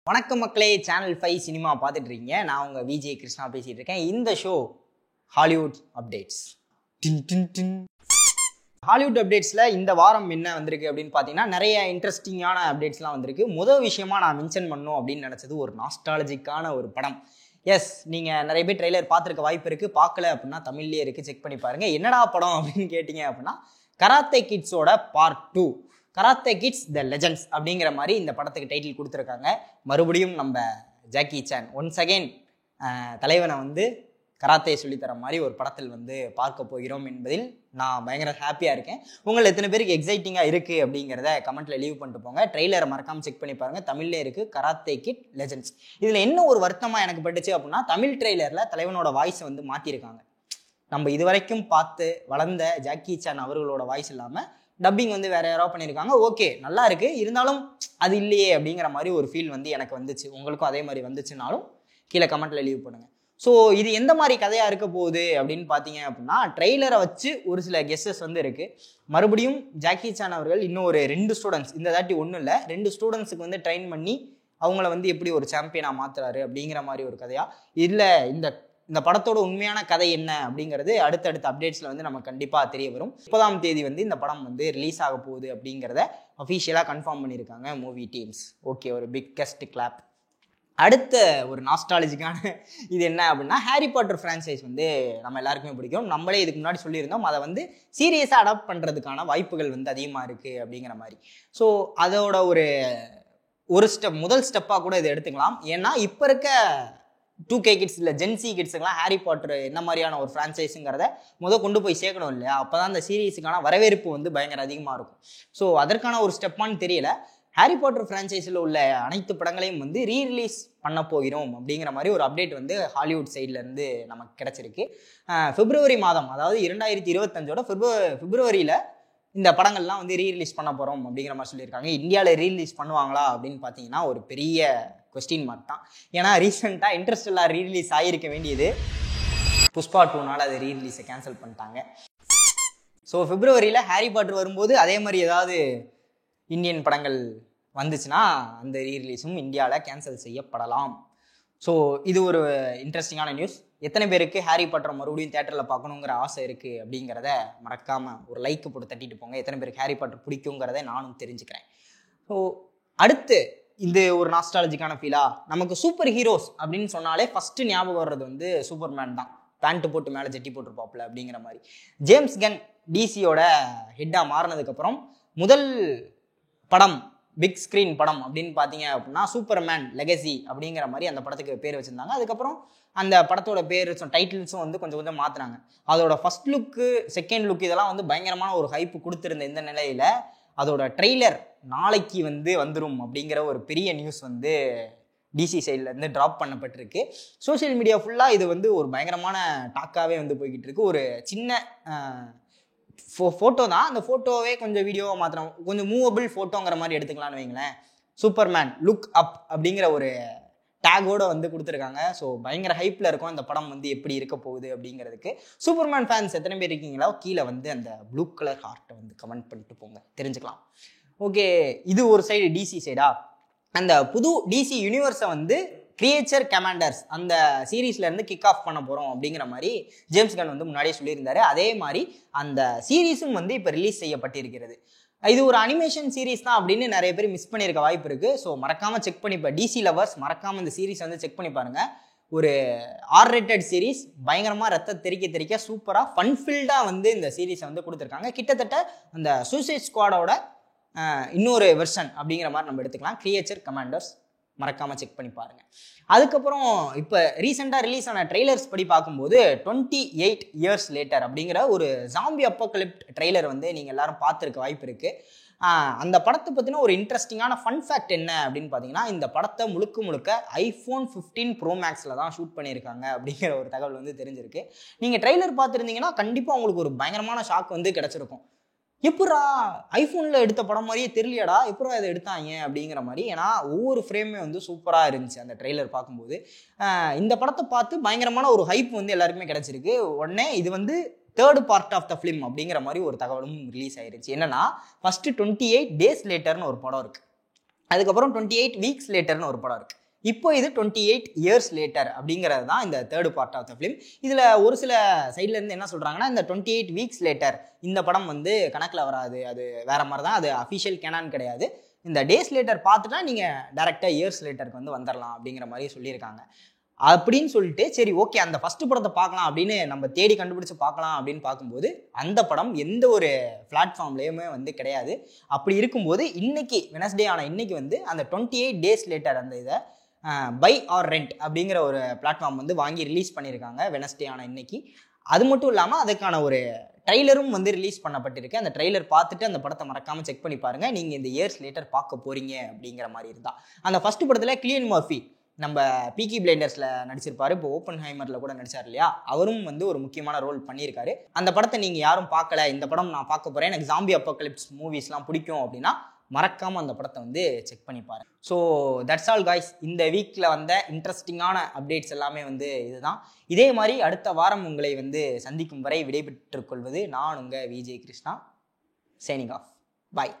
வணக்கம் மக்களே, channel 5 cinema பார்த்துட்டு இருக்கீங்க. நான் உங்க விஜய் கிருஷ்ணா பேசிட்டு இருக்கேன். இந்த ஷோ ஹாலிவுட் அப்டேட்ஸ். ஹாலிவுட் அப்டேட்ஸ்ல இந்த வாரம் என்ன வந்திருக்கு அப்படின்னு பார்த்தீங்கன்னா, நிறைய இன்ட்ரெஸ்டிங்கான அப்டேட்ஸ்லாம் வந்திருக்கு. முதல் விஷயமா நான் மென்ஷன் பண்ணணும் அப்படின்னு நினைச்சது ஒரு நாஸ்டாலஜிக்கான ஒரு படம். எஸ், நீங்க நிறைய பேர் ட்ரெய்லர் பார்த்துருக்க வாய்ப்பு இருக்கு. பார்க்கல அப்படின்னா தமிழ்லேயே இருக்கு, செக் பண்ணி பாருங்க. என்னடா படம் அப்படின்னு கேட்டீங்க அப்படின்னா, கராத்தே கிட்ஸோட part 2, karate kids the legends அப்படிங்கிற மாதிரி இந்த படத்துக்கு டைட்டில் கொடுத்துருக்காங்க. மறுபடியும் நம்ம ஜாக்கி சான் ஒன்ஸ் அகெயின் தலைவனை வந்து கராத்தே சொல்லித்தர மாதிரி ஒரு படத்தில் வந்து பார்க்க போகிறோம் என்பதில் நான் பயங்கர ஹாப்பியாக இருக்கேன். உங்களை எத்தனை பேருக்கு எக்ஸைட்டிங்காக இருக்குது அப்படிங்கிறத கமெண்ட்டில் லீவ் பண்ணிட்டு போங்க. ட்ரெய்லரை மறக்காமல் செக் பண்ணி பாருங்கள். தமிழ்லே இருக்குது கராத்தே கிட் லெஜெண்ட்ஸ். இதில் என்ன ஒரு வருத்தமாக எனக்கு பட்டுச்சு அப்படின்னா, தமிழ் ட்ரெய்லரில் தலைவனோட வாய்ஸை வந்து மாற்றிருக்காங்க. நம்ம இதுவரைக்கும் பார்த்து வளர்ந்த ஜாக்கி சான் அவர்களோட வாய்ஸ் இல்லாமல் டப்பிங் வந்து வேற யாரோ பண்ணியிருக்காங்க. ஓகே, நல்லா இருக்கு. இருந்தாலும் அது இல்லையே அப்படிங்கிற மாதிரி ஒரு ஃபீல் வந்து எனக்கு வந்துச்சு. உங்களுக்கும் அதே மாதிரி வந்துச்சுனாலும் கீழே கமெண்ட்ல லீவ் பண்ணுங்க. ஸோ இது எந்த மாதிரி கதையாக இருக்க போகுது அப்படின்னு பார்த்தீங்க அப்படின்னா, ட்ரெய்லரை வச்சு ஒரு சில கெஸ்ஸஸ் வந்து இருக்கு. மறுபடியும் ஜாக்கி சான் அவர்கள் இன்னும் ஒரு 2 ஸ்டூடெண்ட்ஸ், இந்த தாட்டி ஒன்றும் இல்லை 2 ஸ்டூடெண்ட்ஸுக்கு வந்து ட்ரெயின் பண்ணி அவங்கள வந்து எப்படி ஒரு சாம்பியனாக மாத்துறாரு அப்படிங்கிற மாதிரி ஒரு கதையா. இல்லை இந்த படத்தோட உண்மையான கதை என்ன அப்படிங்கிறது அடுத்தடுத்த அப்டேட்ஸில் வந்து நமக்கு கண்டிப்பாக தெரிய வரும். 30ஆம் தேதி வந்து இந்த படம் வந்து ரிலீஸ் ஆக போகுது அப்படிங்கிறத அஃபிஷியலாக கன்ஃபார்ம் பண்ணியிருக்காங்க மூவி டீம்ஸ். ஓகே, ஒரு பிக்கஸ்ட் கிளாப். அடுத்த ஒரு நாஸ்டாலஜிக்கான இது என்ன அப்படின்னா, ஹாரி பாட்டர் ஃப்ரான்ச்சைஸ் வந்து நம்ம எல்லாருக்குமே பிடிக்கும். நம்மளே இதுக்கு முன்னாடி சொல்லியிருந்தோம், அதை வந்து சீரியஸாக அடாப்ட் பண்ணுறதுக்கான வாய்ப்புகள் வந்து அதிகமாக இருக்குது அப்படிங்கிற மாதிரி. ஸோ அதோட ஒரு முதல் ஸ்டெப்பாக கூட இதை எடுத்துக்கலாம். ஏன்னா இப்போ இருக்க 2K கிட்ஸ் இல்லை ஜென்சி கிட்ஸுக்கெல்லாம் ஹாரி பாட்டர் என்ன மாதிரியான ஒரு ஃப்ரான்ச்சைஸுங்கிறத கொண்டு போய் சேர்க்கணும் இல்லையா? அப்போ தான் அந்த சீரீஸுக்கான வரவேற்பு வந்து பயங்கர அதிகமாக இருக்கும். ஸோ அதற்கான ஒரு ஸ்டெப்பான்னு தெரியல. ஹாரி பாட்டர் ஃப்ரான்ச்சைஸில் உள்ள அனைத்து படங்களையும் வந்து ரீரிலீஸ் பண்ண போகிறோம் அப்படிங்கிற மாதிரி ஒரு அப்டேட் வந்து ஹாலிவுட் சைட்லேருந்து நமக்கு கிடச்சிருக்கு. பிப்ரவரி மாதம், அதாவது 2025ஓட பிப்ரவரியில் இந்த படங்கள்லாம் வந்து ரீரிலீஸ் பண்ண போகிறோம் அப்படிங்கிற மாதிரி சொல்லியிருக்காங்க. இந்தியாவில் ரீரிலீஸ் பண்ணுவாங்களா அப்படின்னு பார்த்தீங்கன்னா ஒரு பெரிய கொஸ்டின் மார்க் தான். ஏன்னா ரீசெண்டாக இன்டர்ஸ்டெல்லார் ரீரிலீஸ் ஆகியிருக்க வேண்டியது, புஷ்பா 2னால அதை ரீரிலீஸை கேன்சல் பண்ணிட்டாங்க. ஸோ பிப்ரவரியில் ஹாரி பாட்டர் வரும்போது அதே மாதிரி ஏதாவது இந்தியன் படங்கள் வந்துச்சுன்னா அந்த ரீரிலீஸும் இந்தியாவில் கேன்சல் செய்யப்படலாம். ஸோ இது ஒரு இன்ட்ரெஸ்டிங்கான நியூஸ். எத்தனை பேருக்கு ஹாரி பாட்டர் மறுபடியும் தியேட்டரில் பார்க்கணுங்கிற ஆசை இருக்குது அப்படிங்கிறத மறக்காமல் ஒரு லைக்கு போட்டு தட்டிட்டு போங்க. எத்தனை பேருக்கு ஹாரி பாட்டர் பிடிக்குங்கிறத நானும் தெரிஞ்சுக்கிறேன். ஸோ அடுத்து இது ஒரு நாஸ்டாலஜிக்கான ஃபீலா. நமக்கு சூப்பர் ஹீரோஸ் அப்படின்னு சொன்னாலே ஃபஸ்ட்டு ஞாபகம் வர்றது வந்து சூப்பர்மேன் தான். பேண்ட்டு போட்டு மேலே ஜெட்டி போட்டுருப்பாப்புல அப்படிங்கிற மாதிரி. ஜேம்ஸ் கன் டிசியோட ஹெட்டாக மாறினதுக்கப்புறம் முதல் படம், பிக் ஸ்க்ரீன் படம் அப்படின்னு பார்த்தீங்க அப்படின்னா சூப்பர்மேன் லெகசி அப்படிங்கிற மாதிரி அந்த படத்துக்கு பேர் வச்சுருந்தாங்க. அதுக்கப்புறம் அந்த படத்தோட பேர் டைட்டில்ஸும் வந்து கொஞ்சம் கொஞ்சம் மாற்றினாங்க. அதோட ஃபர்ஸ்ட் லுக்கு, செகண்ட் லுக் இதெல்லாம் வந்து பயங்கரமான ஒரு ஹைப்பு கொடுத்துருந்த இந்த நிலையில் அதோட ட்ரெய்லர் நாளைக்கு வந்து வந்துடும் அப்படிங்கிற ஒரு பெரிய நியூஸ் வந்து டிசி சைட்லேருந்து ட்ராப் பண்ணப்பட்டிருக்கு. சோஷியல் மீடியா ஃபுல்லாக இது வந்து ஒரு பயங்கரமான டாக்காகவே வந்து போய்கிட்டு இருக்கு. ஒரு சின்ன ஃபோட்டோ தான், அந்த ஃபோட்டோவே கொஞ்சம் வீடியோவை மாத்திரம், கொஞ்சம் மூவபிள் ஃபோட்டோங்கிற மாதிரி எடுத்துக்கலான்னு வைங்களேன். சூப்பர்மேன் லுக் அப் அப்படிங்கிற ஒரு டேகோட வந்து கொடுத்துருக்காங்க. ஸோ பயங்கர ஹைப்பில் இருக்கும் இந்த படம் வந்து எப்படி இருக்க போகுது அப்படிங்கிறதுக்கு. சூப்பர்மேன் ஃபேன்ஸ் எத்தனை பேர் இருக்கீங்களோ கீழே வந்து அந்த ப்ளூ கலர் ஹார்ட்டை வந்து கமெண்ட் பண்ணிட்டு போங்க, தெரிஞ்சுக்கலாம். ஓகே, இது ஒரு சைடு டிசி சைடா. அந்த புது டிசி யூனிவர்ஸை வந்து கிரியேச்சர் கமாண்டர்ஸ் அந்த சீரீஸ்லேருந்து கிக் ஆஃப் பண்ண போகிறோம் அப்படிங்கிற மாதிரி ஜேம்ஸ் கன் வந்து முன்னாடியே சொல்லியிருந்தாரு. அதே மாதிரி அந்த சீரீஸும் வந்து இப்போ ரிலீஸ் செய்யப்பட்டிருக்கிறது. இது ஒரு அனிமேஷன் சீரீஸ் தான் அப்படின்னு நிறைய பேர் மிஸ் பண்ணியிருக்க வாய்ப்பு இருக்குது. ஸோ மறக்காமல் செக் பண்ணி, இப்போ டிசி லவர்ஸ் மறக்காமல் இந்த சீரீஸ் வந்து செக் பண்ணி பாருங்கள். ஒரு R-rated சீரீஸ், பயங்கரமாக ரத்த தெறிக்க சூப்பராக ஃபன்ஃபில்டாக வந்து இந்த சீரீஸை வந்து கொடுத்துருக்காங்க. கிட்டத்தட்ட அந்த சூசைட் ஸ்குவாடோட இன்னொரு வெர்ஷன் அப்படிங்கிற மாதிரி நம்ம எடுத்துக்கலாம். கிரியேச்சர் கமாண்டர்ஸ் மறக்காமல் செக் பண்ணி பாருங்கள். அதுக்கப்புறம் இப்போ ரீசெண்டாக ரிலீஸ் ஆன ட்ரெய்லர்ஸ் படி பார்க்கும்போது 28 years later அப்படிங்கிற ஒரு ஜாம்பி அப்போகலிப்ட் ட்ரெய்லர் வந்து நீங்கள் எல்லாரும் பார்த்துருக்க வாய்ப்பு இருக்குது. அந்த படத்தை பற்றின ஒரு இன்ட்ரெஸ்டிங்கான ஃபன் ஃபேக்ட் என்ன அப்படின்னு பார்த்தீங்கன்னா, இந்த படத்தை முழுக்க iPhone 15 Pro Maxல தான் ஷூட் பண்ணியிருக்காங்க அப்படிங்கிற ஒரு தகவல் வந்து தெரிஞ்சிருக்கு. நீங்கள் ட்ரெய்லர் பார்த்துருந்தீங்கன்னா கண்டிப்பாக உங்களுக்கு ஒரு பயங்கரமான ஷாக் வந்து கிடச்சிருக்கும். எப்படா ஐஃபோனில் எடுத்த படம் மாதிரியே தெரியலையடா, எப்படா இதை எடுத்தாங்க அப்படிங்கிற மாதிரி. ஏன்னா ஒவ்வொரு ஃப்ரேமே வந்து சூப்பராக இருந்துச்சு அந்த ட்ரெய்லர் பார்க்கும்போது. இந்த படத்தை பார்த்து பயங்கரமான ஒரு ஹைப் வந்து எல்லாருக்குமே கிடச்சிருக்கு. உடனே இது வந்து 3rd part of the film அப்படிங்கிற மாதிரி ஒரு தகவலும் ரிலீஸ் ஆயிருச்சு. என்னன்னா, ஃபர்ஸ்ட் 28 days laterன்னு ஒரு படம் இருக்குது. அதுக்கப்புறம் 28 வீக்ஸ் லேட்டர்னு ஒரு படம் இருக்குது. இப்போ இது 28 இயர்ஸ் லேட்டர் அப்படிங்கிறது தான் இந்த third part of the film. இதில் ஒரு சில சைட்லேருந்து என்ன சொல்கிறாங்கன்னா, இந்த 28 வீக்ஸ் லேட்டர் இந்த படம் வந்து கணக்கில் வராது, அது வேற மாதிரி தான், அது அஃபிஷியல் கேனான் கிடையாது, இந்த டேஸ் லேட்டர் பார்த்துட்டா நீங்கள் டேரெக்டாக இயர்ஸ் லேட்டருக்கு வந்து வந்துடலாம் அப்படிங்கிற மாதிரி சொல்லியிருக்காங்க. அப்படின்னு சொல்லிட்டு சரி ஓகே அந்த ஃபர்ஸ்ட் படத்தை பார்க்கலாம் அப்படின்னு நம்ம தேடி கண்டுபிடிச்சு பார்க்கலாம் அப்படின்னு பார்க்கும்போது அந்த படம் எந்த ஒரு பிளாட்ஃபார்ம்லேயுமே வந்து கிடையாது. அப்படி இருக்கும்போது இன்னைக்கு வெனஸ்டே ஆன இன்னைக்கு வந்து அந்த 28 டேஸ் லேட்டர் அந்த இதை பை ஆர் ரெண்ட் அப்படிங்கிற ஒரு பிளாட்ஃபார்ம் வந்து வாங்கி ரிலீஸ் பண்ணியிருக்காங்க வெனஸ்டே ஆன இன்னைக்கு. அது மட்டும் இல்லாமல் அதுக்கான ஒரு ட்ரெய்லரும் வந்து ரிலீஸ் பண்ணப்பட்டிருக்கு. அந்த ட்ரெய்லர் பார்த்துட்டு அந்த படத்தை மறக்காமல் செக் பண்ணி பாருங்கள், நீங்கள் இந்த இயர்ஸ் லேட்டர் பார்க்க போகிறீங்க அப்படிங்கிற மாதிரி இருந்தால். அந்த ஃபர்ஸ்ட் படத்தில் கிலியன் மர்ஃபி நம்ம பீக்கி பிளைண்டர்ஸில் நடிச்சிருப்பாரு, இப்போ ஓப்பன் ஹைமரில் கூட நடிச்சார் இல்லையா, அவரும் வந்து ஒரு முக்கியமான ரோல் பண்ணியிருக்காரு. அந்த படத்தை நீங்கள் யாரும் பார்க்கல, இந்த படம் நான் பார்க்க போகிறேன், எனக்கு ஜாம்பி அப்போகலிப்ஸ் மூவிஸ்லாம் பிடிக்கும் அப்படின்னா மறக்காமல் அந்த படத்தை வந்து செக் பண்ணி பாருங்க. ஸோ தட்ஸ் ஆல் காய்ஸ், இந்த வீக்கில் வந்த இன்ட்ரெஸ்டிங்கான அப்டேட்ஸ் எல்லாமே வந்து இதுதான். இதே மாதிரி அடுத்த வாரம் உங்களை வந்து சந்திக்கும் வரை விடைபெற்றுக் கொள்வது நான் உங்கள் விஜய் கிருஷ்ணா. Signing off. பாய்.